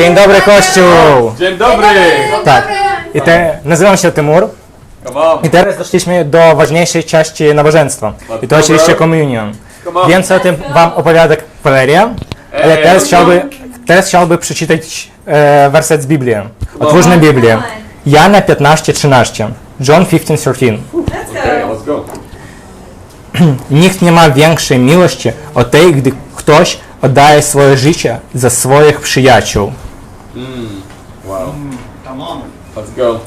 Dzień dobry, Kościół! Dzień dobry! Tak, nazywam się Tymur i teraz doszliśmy do ważniejszej części nabożeństwa. I to oczywiście communion. Więcej o tym wam opowiada Valeria, ale teraz chciałby przeczytać werset z Biblii. Otwórzmy Biblię. Jana 15:13. John 15:13. Let's go. Nikt nie ma większej miłości od tej, gdy ktoś oddaje swoje życie za swoich przyjaciół. Wow. Come on. Let's go.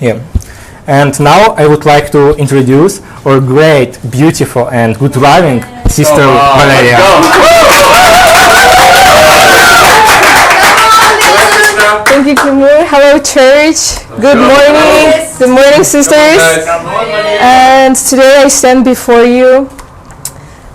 Yeah. And now I would like to introduce our great, beautiful and good driving sister Valeria. Thank you, Timur. Hello, church. Good morning. Good morning, sisters. And today I stand before you,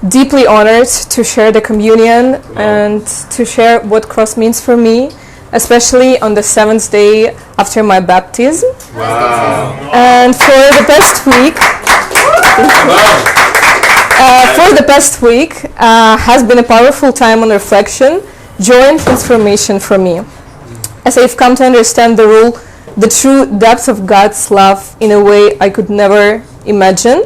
deeply honored to share the communion and to share what cross means for me, especially on the 7th day after my baptism. Wow. And for the past week, has been a powerful time on reflection, joy and transformation for me, as I've come to understand the true depth of God's love in a way I could never imagine.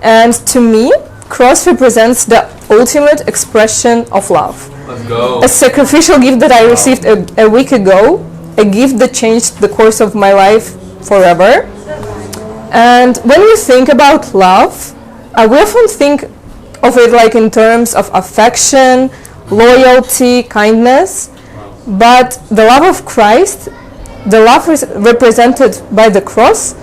And to me, cross represents the ultimate expression of love. Let's go. A sacrificial gift that I received a week ago, a gift that changed the course of my life forever. And when we think about love, we often think of it like in terms of affection, loyalty, kindness. But the love of Christ, the love represented by the cross,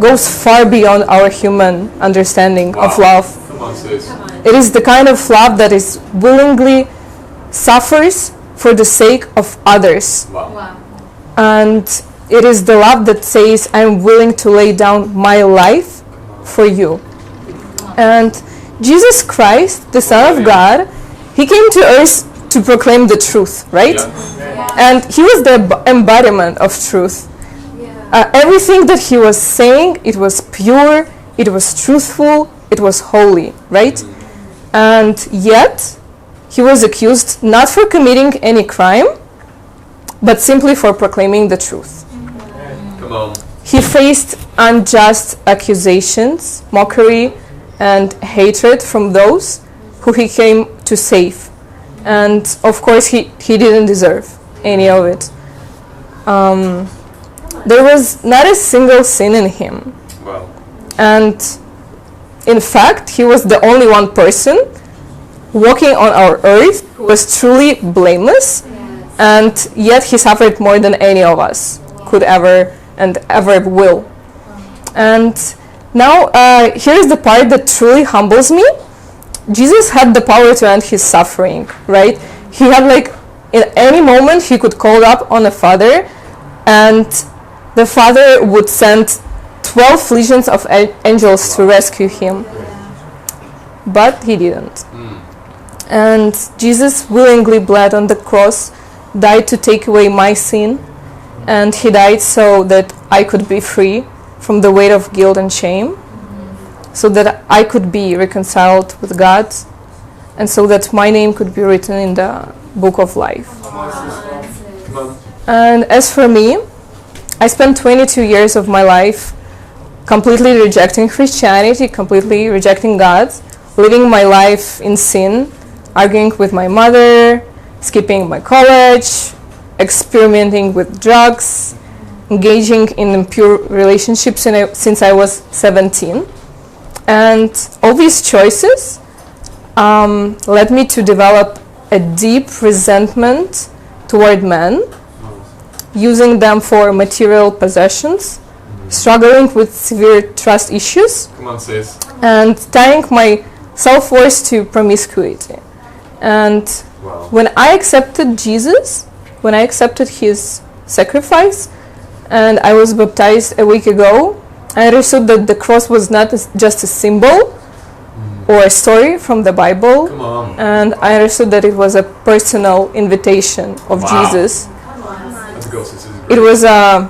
goes far beyond our human understanding of love. Come on, sis. It is the kind of love that is willingly suffers for the sake of others. Wow. And it is the love that says, I'm willing to lay down my life for you. And Jesus Christ, the Son of God, he came to earth to proclaim the truth, right? And he was the embodiment of truth. Everything that he was saying, it was pure, it was truthful, it was holy, right? And yet, he was accused not for committing any crime, but simply for proclaiming the truth. Come on. He faced unjust accusations, mockery, and hatred from those who he came to save. And of course, he didn't deserve any of it. There was not a single sin in him. Wow. And in fact, he was the only one person walking on our earth who was truly blameless. And yet he suffered more than any of us could ever and ever will. And now here's the part that truly humbles me. Jesus had the power to end his suffering, right? He had in any moment he could call up on the Father, and the Father would send 12 legions of angels to rescue him. But he didn't. And Jesus willingly bled on the cross, died to take away my sin, and he died so that I could be free from the weight of guilt and shame, so that I could be reconciled with God, and so that my name could be written in the book of life. And as for me, I spent 22 years of my life completely rejecting Christianity, completely rejecting God, living my life in sin, arguing with my mother, skipping my college, experimenting with drugs, engaging in impure relationships since I was 17. And all these choices led me to develop a deep resentment toward men, using them for material possessions, struggling with severe trust issues, Come on, sis. and tying my self-worth to promiscuity. And when I accepted Jesus, when I accepted his sacrifice, and I was baptized a week ago, I understood that the cross was not just a symbol or a story from the Bible. Come on. And I understood that it was a personal invitation of Jesus. Let's go, sis. This is It great. was an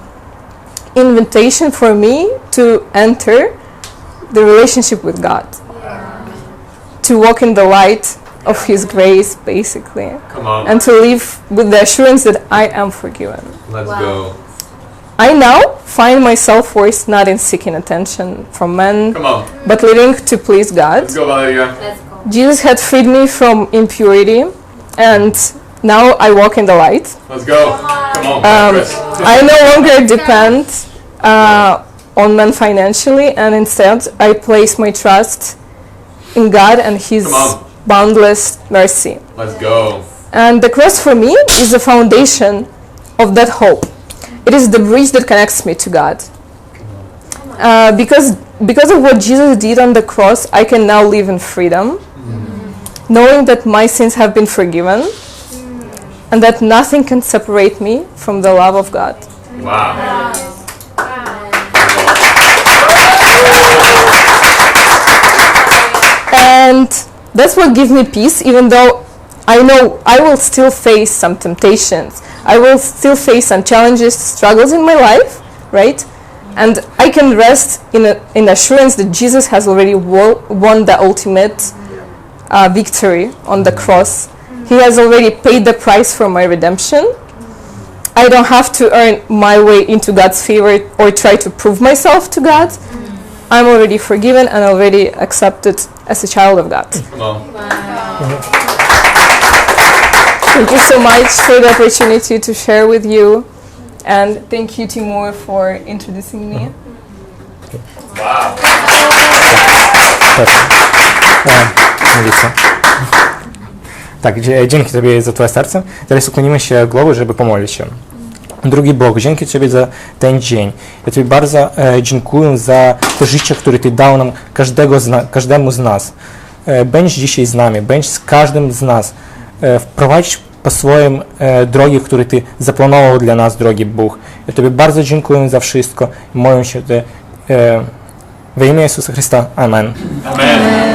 invitation for me to enter the relationship with God, to walk in the light of His grace, basically, Come on. and to live with the assurance that I am forgiven. Let's go. I now find my self-worth not in seeking attention from men, Come on. but living to please God. Let's go, Valeria. Let's go. Jesus had freed me from impurity, and now I walk in the light. Let's go. Come on, Chris. I no longer depend on men financially, and instead I place my trust in God and His Come on. boundless mercy. Let's go. And the cross for me is the foundation of that hope. It is the bridge that connects me to God. Because of what Jesus did on the cross, I can now live in freedom, knowing that my sins have been forgiven, and that nothing can separate me from the love of God. Wow. And that's what gives me peace, even though I know I will still face some temptations. I will still face some challenges, struggles in my life, right? And I can rest in assurance that Jesus has already won the ultimate victory on the cross. He has already paid the price for my redemption. I don't have to earn my way into God's favor or try to prove myself to God. I'm already forgiven and already accepted as a child of God. Come on. Thank you so much for the opportunity to share with you. And thank you, Timur, for introducing me. Wow. Молиться. Tak, dzięki Tobie za Twoje serce. Teraz uklonimy się głowy, żeby pomodlić się. Drugi Bóg, dzięki Tobie za ten dzień. Ja Tobie bardzo dziękuję za to życie, które Ty dał nam, każdemu z nas. Bądź dzisiaj z nami, bądź z każdym z nas. Wprowadź po swoim drogi, które Ty zaplanował dla nas, drogi Bóg. Ja Tobie bardzo dziękuję za wszystko. Modlę się w imię Jezusa Chrysta. Amen. Amen.